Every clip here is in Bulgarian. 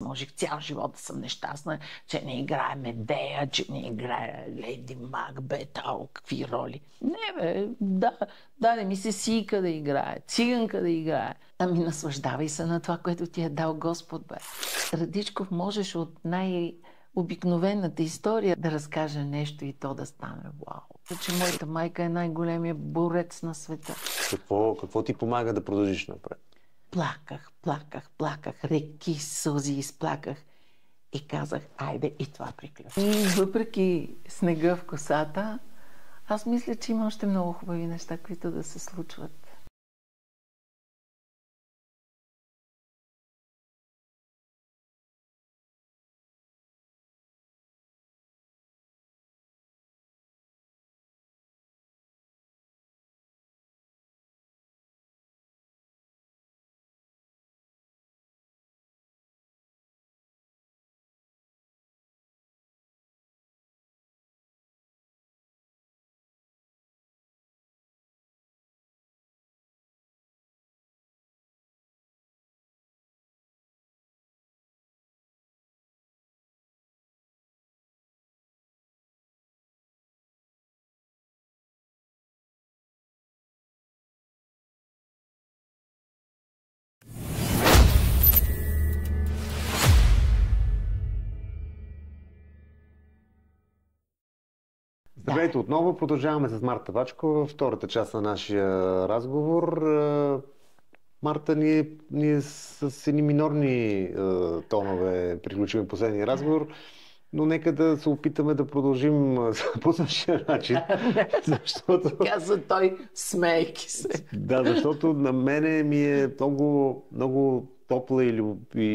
Можех цял живот да съм нещастна, че не играе Медея, че не играе Леди Макбет, какви роли. Не бе, даде ми се сийка да играе, циганка да играе. Ами наслаждавай се на това, което ти е дал Господ, бе. Радичков можеш от най-обикновената история да разкаже нещо и то да стане вау. Че моята майка е най-големия борец на света. Какво ти помага да продължиш напред? Плаках, реки сълзи изплаках и казах, айде и това приключи. И въпреки снега в косата, аз мисля, че има още много хубави неща, които да се случват. Здравейте отново, продължаваме с Марта Вачкова, втората част на нашия разговор. Марта, ние с едни минорни тонове приключваме последния разговор, но нека да се опитаме да продължим по същия начин. Защото... Каза той, смейки се. Да, защото на мене ми е много, много топла и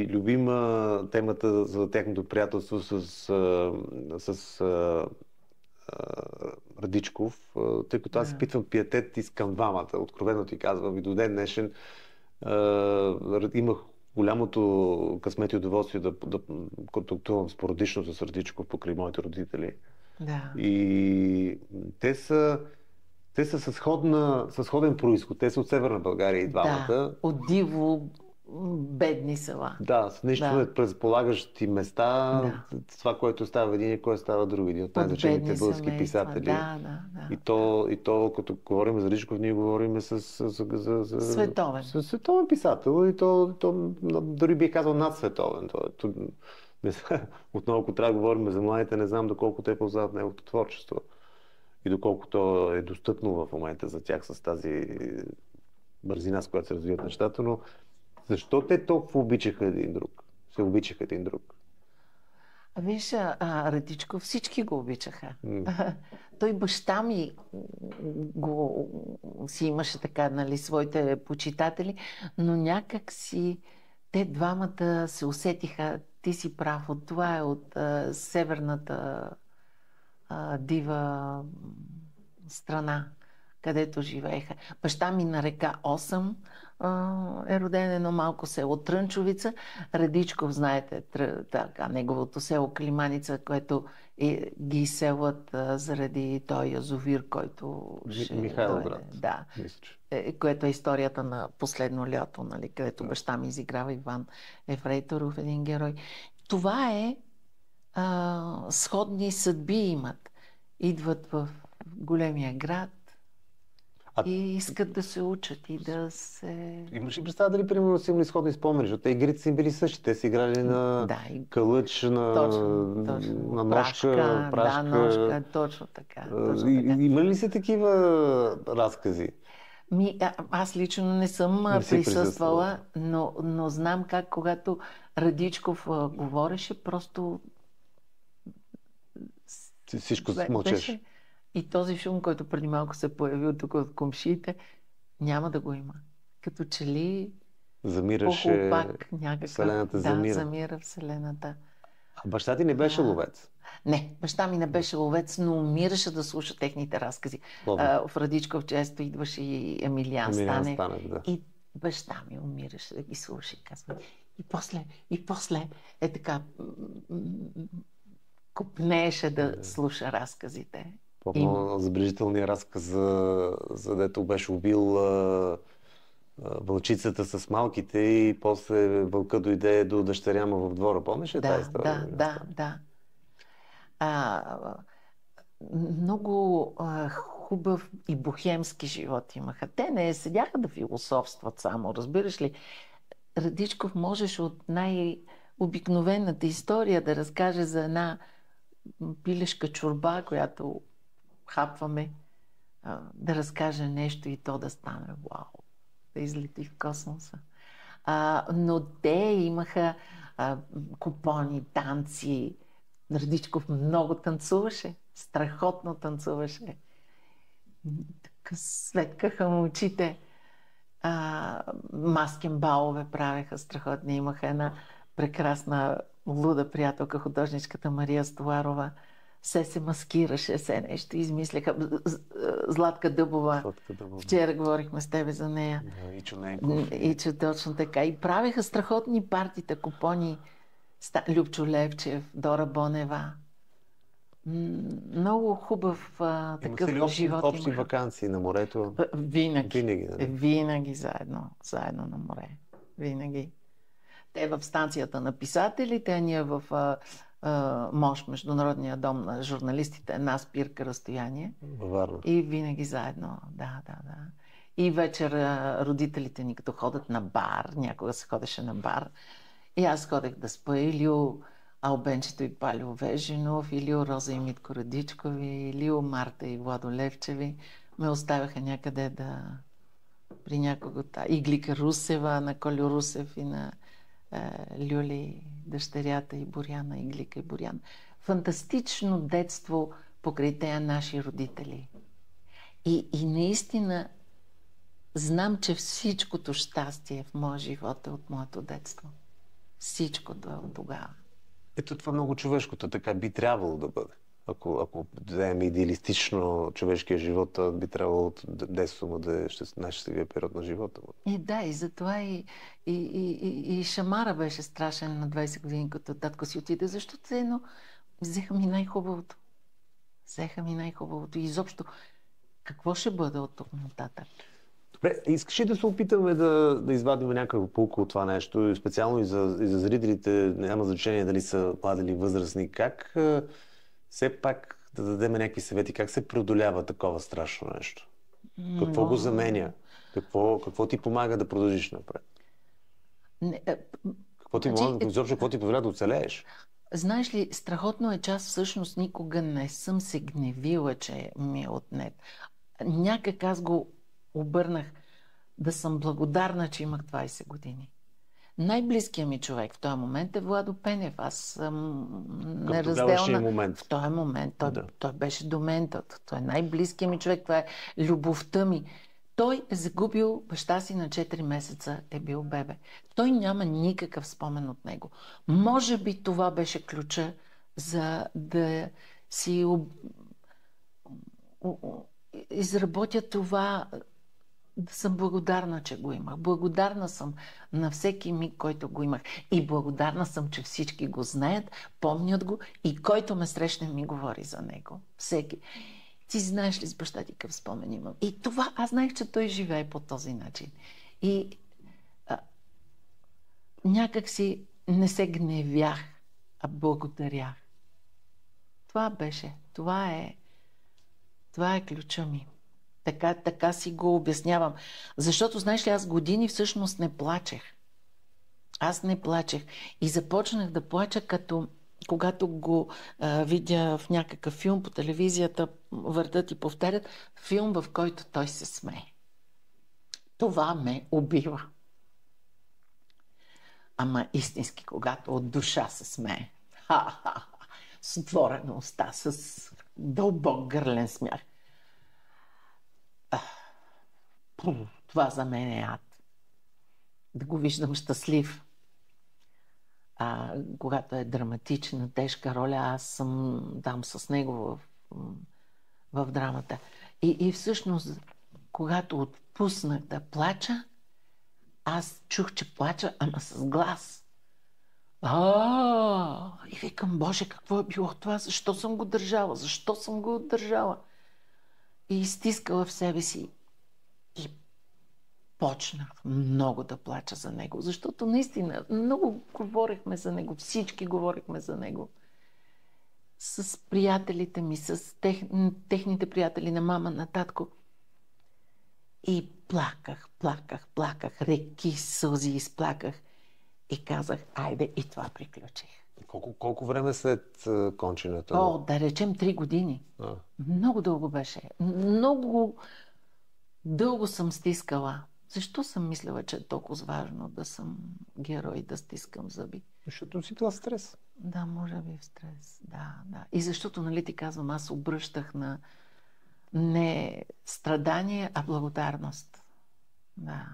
любима темата за тяхното приятелство с Радичков, тъй като аз изпитвам пиетет към двамата. Откровено ти казвам, и до ден днешен имах голямото късмет и удоволствие да контактувам спорадично с Радичков покрай моите родители. Да. И те са със сходен происход. Те са от Северна България и двамата. Да, от диво бедни села. Да, с нищо предполагащи места, това, което става един, кое става друг. Един от най-значимите български писатели. Да. И то, като говорим за Радичков, ние говорим за световен писател. И то дори бих казал надсветовен. Отново, ако трябва да говорим за младите, не знам доколко те познават неговото творчество. И доколко то е достъпно в момента за тях с тази бързина, с която се развиват нещата, но защо те толкова обичаха един друг? Се обичаха един друг? Виж, Радичков, всички го обичаха. Той баща ми си имаше така, нали, своите почитатели, но някак си те двамата се усетиха, ти си прав, това е от северната дива страна, където живееха. Баща ми на река Осъм е роден едно малко село Трънчовица. Радичков, знаете, неговото село Климаница, което ги изселват заради този язовир, който Михайловград. Да. Което е историята на Последно лято, нали, където баща ми изиграва Иван Ефрейторов, един герой. Това е сходни съдби имат. Идват в големия град и искат да се учат и да се... Имаш ли представа дали, примерно, са имали сходни спомени? Защото игрите са им били същи. Те са играли на кълъч, на ножка, прашка. Да, ножка, точно така. Има ли се такива разкази? Аз лично не съм присъствала, но знам как, когато Радичков говореше, просто... Всичко мълчеше. И този филм, който преди малко се появил тук от комшиите, няма да го има. Като че ли замираше Вселената, замира Вселената. А баща ти не беше ловец? Не, баща ми не беше ловец, но умираше да слуша техните разкази. В Радичков често идваше и Емилиан Станев. И баща ми умираше да ги слуша и казва. И после е така копнееше да слуша разказите. Помня забележителния разказ за дето беше убил вълчицата с малките и после вълка дойде до дъщеря му в двора. Помниш ли тази история? Да. Много хубав и бохемски живот имаха. Те не седяха да философстват само, разбираш ли. Радичков можеш от най-обикновената история да разкаже за една пилешка чорба, която хапваме, да разкаже нещо и то да стане вау, да излети в космоса. Но те имаха купони, танци. Радичков много танцуваше, страхотно танцуваше. Така светкаха му очите. Маскен балове правеха страхотни. Имаха една прекрасна луда приятелка, художничката Мария Столарова. Се маскираше, се нещо измисляха. Златка Дъбова. Вчера говорихме с тебе за нея. Да, Ичо Ненков. Ичо, точно така. И правеха страхотни партита, купони. Любчо Левчев, Дора Бонева. Много хубав такъв живот. Общи ваканции на морето? Винаги. Винаги заедно на море. Винаги. Те в станцията на писателите, а ние в МОЖ, Международния дом на журналистите, една спирка разстояние. Варна. И винаги заедно. Да. И вечер родителите ни, като ходят на бар, някога се ходеше на бар, и аз ходех да спа Илио Албенчето и Палио Вежинов, Илио Роза и Митко Радичкови, Илио Марта и Владо Левчеви. Ме оставяха някъде при някого. Иглика Русева, на Колю Русев и на Люли, дъщерята и Боряна, Иглика и Боряна. Фантастично детство покрай тея наши родители. И наистина знам, че всичкото щастие в моя живот е от моето детство. Всичкото е от тогава. Ето това много човешкото, така би трябвало да бъде. Ако вземем идеалистично човешкия живот, би трябвало от детството му да е най-щастливия период на живота му. И затова и Шамара беше страшен на 20 години, като татко си отиде, защото взеха ми най-хубавото. И изобщо, какво ще бъде от тук нататък? Добре, искаш ли да се опитаме да извадим някаква поука от това нещо, специално и за зрителите, няма значение дали са млади или възрастни, как все пак да дадем някакви съвети, как се преодолява такова страшно нещо? Какво го заменя? Какво ти помага да продължиш напред? Какво ти позволява да оцелееш? Знаеш ли, страхотно е, че аз всъщност никога не съм се гневила, че ми е отнет. Някак аз го обърнах да съм благодарна, че имах 20 години. Най-близкият ми човек в този момент е Владо Пенев. Аз съм неразделна. В този момент. Той беше до мен. Той е най-близкият ми човек. Това е любовта ми. Той е загубил баща си на 4 месеца, е бил бебе. Той няма никакъв спомен от него. Може би това беше ключа за да си изработя това, да съм благодарна, че го имах. Благодарна съм на всеки миг, който го имах. И благодарна съм, че всички го знаят, помнят го и който ме срещне ми говори за него. Всеки. Ти знаеш ли с баща ти какъв спомен имам? И това, аз знаех, че той живее по този начин. И някак си не се гневях, а благодарях. Това беше. Това е ключа ми. Така си го обяснявам. Защото, знаеш ли, аз години всъщност не плачех. Аз не плачех. И започнах да плача, когато го видя в някакъв филм по телевизията, въртат и повтарят, филм, в който той се смее. Това ме убива. Ама истински, когато от душа се смее. С отворена уста, с дълбок гърлен смях. Това за мен е ад. Да го виждам щастлив. Когато е драматична, тежка роля, аз съм там с него в драмата. И всъщност, когато отпуснах да плача, аз чух, че плача, ама с глас. И викам, Боже, какво е било това? Защо съм го държала? Защо съм го отдържала? И изтискала в себе си. И почнах много да плача за него, защото наистина много говорихме за него, всички говорихме за него. С приятелите ми, с техните приятели на мама, на татко. И плаках, реки сълзи изплаках и казах, айде, и това приключих. Колко време след кончината? Да речем 3 години. Много дълго беше. Много дълго съм стискала. Защо съм мислила, че е толкова важно да съм герой, да стискам зъби? Защото си била в стрес. Да, може би в стрес. Да. И защото, нали ти казвам, аз обръщах на не страдание, а благодарност. Да.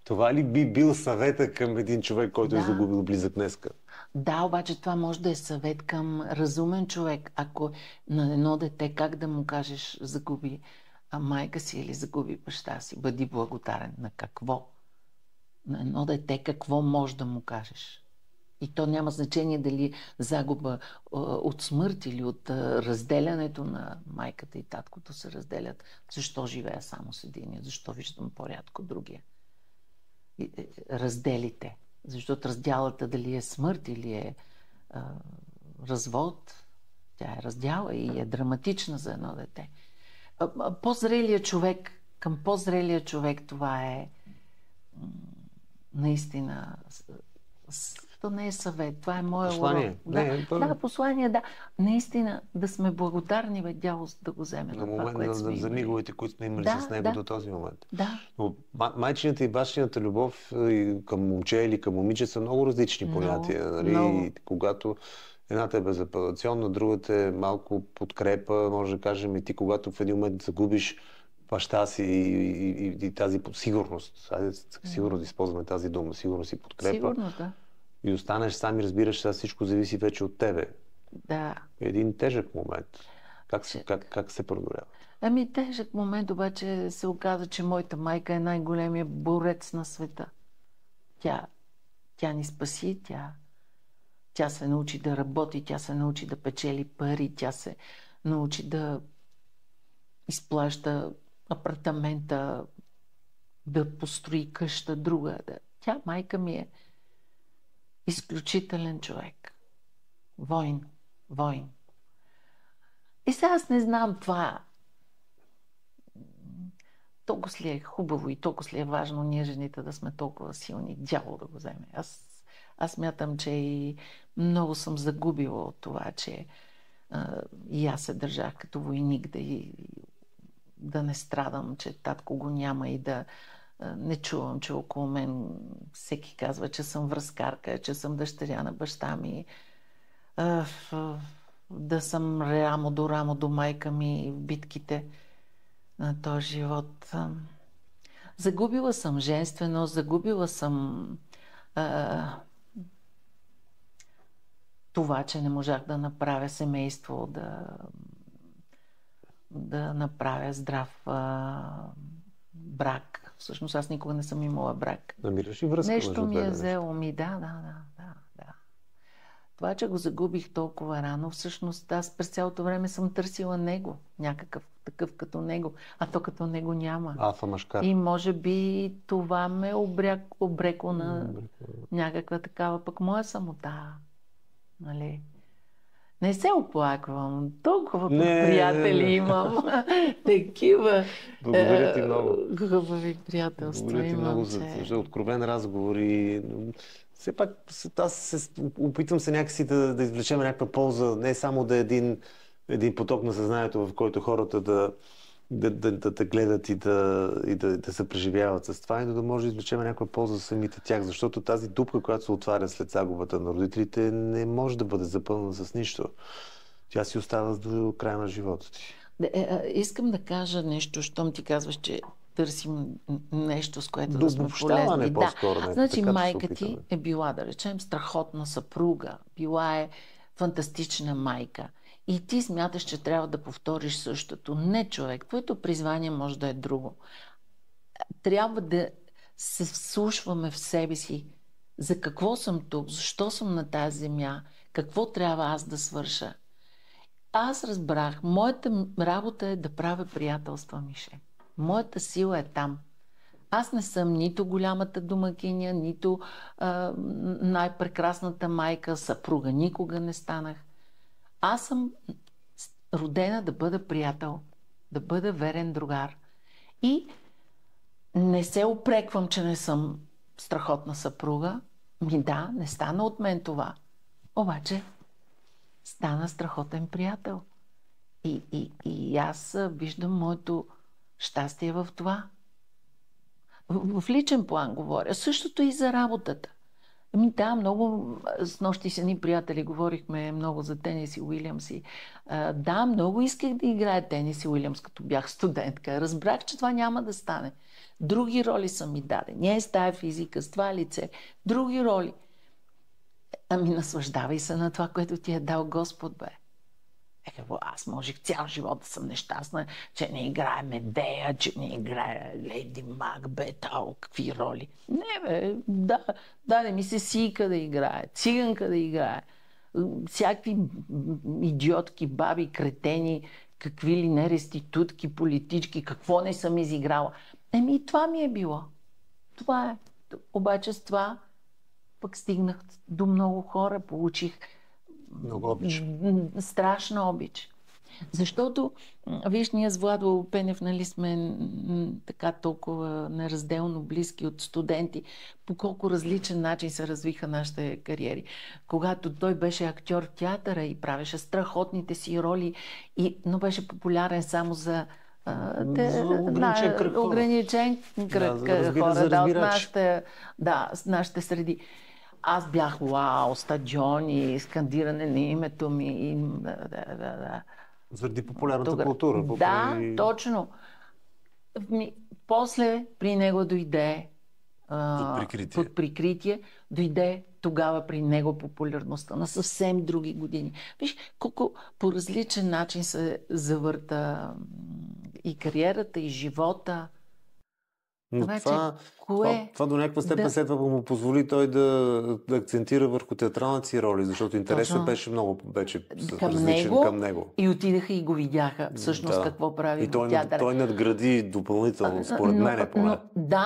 Това ли би бил съвета към един човек, който е загубил близък днеска? Да, обаче това може да е съвет към разумен човек. Ако на едно дете, как да му кажеш, загуби майка си или загуби баща си, бъди благодарен. На какво? На едно дете какво може да му кажеш? И то няма значение дали загуба от смърт или от разделянето на майката и таткото се разделят. Защо живея само с единия? Защо виждам по-рядко другия? Разделите. Защото раздялата дали е смърт или е развод, тя е раздяла и е драматична за едно дете. Към по-зрелия човек това е наистина... То не е съвет, това е моя урок. Послание, да. Наистина, да сме благодарни, дяло да го вземе на това, което сме имали. За миговете, които сме имали с него до този момент. Да. Но майчината и бащината любов към момче или към момиче са много различни понятия. Нали? Когато едната е безапелационна, другата е малко подкрепа, може да кажем и ти, когато в един момент загубиш баща си и тази сигурност. Сигурно да използваме тази дума. Сигурност и подкрепа. Сигурност, да. И останеш сам и разбираш, че всичко зависи вече от тебе. Да. Един тежък момент. Как се преодолява? Тежък момент, обаче се оказа, че моята майка е най-големия борец на света. Тя ни спаси, тя се научи да работи, тя се научи да печели пари, тя се научи да изплаща апартамента, да построи къща друга. Тя, майка ми, е изключителен човек. Войн. И сега аз не знам това. Толкова ли е хубаво и толкова ли е важно ние жените да сме толкова силни, дявол да го вземе. Аз мятам, че и много съм загубила от това, че и аз се държах като войник да не страдам, че татко го няма и да не чувам, че около мен всеки казва, че съм връзкарка, че съм дъщеря на баща ми. Да съм рамо до майка ми в битките на този живот. Загубила съм женственост, загубила съм това, че не можах да направя семейство, да направя здрав брак. Всъщност аз никога не съм имала брак. Намираш и връзка. Нещо ми е взело. Да. Това, че го загубих толкова рано, всъщност аз през цялото време съм търсила него. Някакъв такъв като него. А то като него няма. Алфа мъжкар. И може би това ме обрекло на някаква такава пък моя самота. Нали? Не се оплаквам. Толкова приятели имам. Такива. Благодаря ти много. Хубави приятелства Благодаря ти много за откровен разговор и все пак аз се опитвам се някакси да извлечем някаква полза, не само да е един поток на съзнанието, в който хората да те гледат и да се преживяват с това, и да може да извлечем някаква полза за самите тях, защото тази дупка, която се отваря след загубата на родителите, не може да бъде запълнена с нищо. Тя си остава до края на живота ти. Искам да кажа нещо, щом ти казваш, че търсим нещо, с което да сме полезни. По-скоро, значи майка ти е била, да речем, страхотна съпруга, била е фантастична майка. И ти смяташ, че трябва да повториш същото. Не, човек, твоето призвание може да е друго. Трябва да се вслушваме в себе си. За какво съм тук? Защо съм на тази земя? Какво трябва аз да свърша? Аз разбрах, моята работа е да правя приятелства, Мише. Моята сила е там. Аз не съм нито голямата домакиня, нито най-прекрасната майка, съпруга. Никога не станах. Аз съм родена да бъда приятел, да бъда верен другар. И не се упреквам, че не съм страхотна съпруга. Да, не стана от мен това. Обаче стана страхотен приятел. И аз виждам моето щастие в това. В личен план говоря. Същото и за работата. Да, много, с нощи с едни приятели говорихме много за Тенис и Уилямс. Да, много исках да играя Тенис и Уилямс, като бях студентка. Разбрах, че това няма да стане. Други роли са ми дадени. Не е с тая физика, с това лице. Други роли. Ами наслаждавай се на това, което ти е дал Господ, бе. Аз можех цял живот да съм нещастна, че не играе Медея, че не играе Леди Макбет, какви роли. Не, бе, да, не ми се сийка да играе, циганка да играе. Всякакви идиотки, баби, кретени, какви ли не реститутки, политички, какво не съм изиграла. И това ми е било. Това е. Обаче с това пък стигнах до много хора, получих много обич. Страшна обич. Защото, виж, ние с Владо Пенев, нали сме така толкова неразделно близки от студенти, по колко различен начин се развиха нашите кариери. Когато той беше актьор в театъра и правеше страхотните си роли, но беше популярен само за ограничен кръг хора, от нашите среди. Аз бях вау, стадиони, скандиране на името ми. Заради популярната култура. Да, точно. После при него дойде под прикритие, дойде тогава при него популярността на съвсем други години. Виж, колко по различен начин се завърта и кариерата, и живота. Но това до някаква степен следва да му позволи той да акцентира върху театралната си роли, защото интересът беше много различен към него. И отидаха и го видяха всъщност какво прави в театъра. Той надгради допълнително, според мен поне.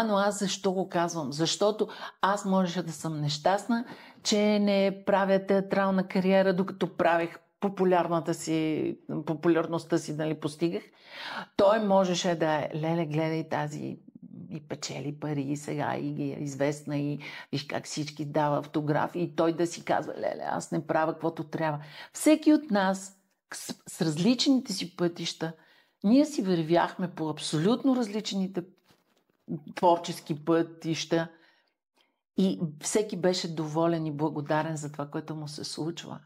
Но аз защо го казвам? Защото аз можеше да съм нещастна, че не правя театрална кариера, докато правех популярността си, нали, постигах. Той можеше да е, леле, гледай тази и печели пари и сега и ги е известна и виж как всички дава автографи и той да си казва, леле, аз не правя каквото трябва. Всеки от нас с различните си пътища, ние си вървяхме по абсолютно различните творчески пътища и всеки беше доволен и благодарен за това, което му се случва.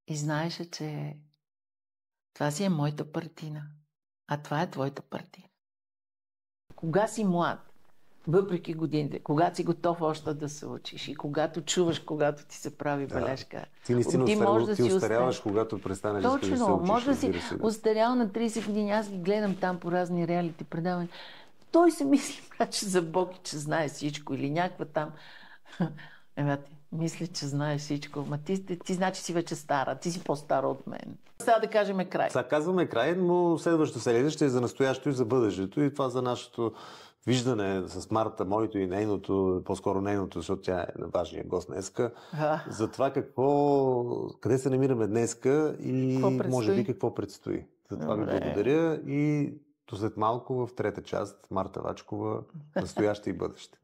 И знаеше, че това си е моята партина, а това е твоята партина. Кога си млад, въпреки годините, когато си готов още да се учиш и когато чуваш, когато ти се прави бележка. Ти наистина ти остаряваш, когато престанеш да се учиш. Точно, може да си остарял на 30 години. Аз ги гледам там по разни реалити предавания. Той се мисли, че за Бог, че знае всичко или някаква там. Мисля, че знае всичко. Ма ти значи си вече стара. Ти си по-стара от мен. Сега да кажем край. Сега казваме край, но следващото седмица ще е за настоящето и за бъдещето. И това за нашето виждане с Марта, моето и нейното, по-скоро нейното, защото тя е важния гост днеска. За това къде се намираме днеска и може би какво предстои. За това ви благодаря и до след малко в трета част Марта Вачкова, настояще и бъдеще.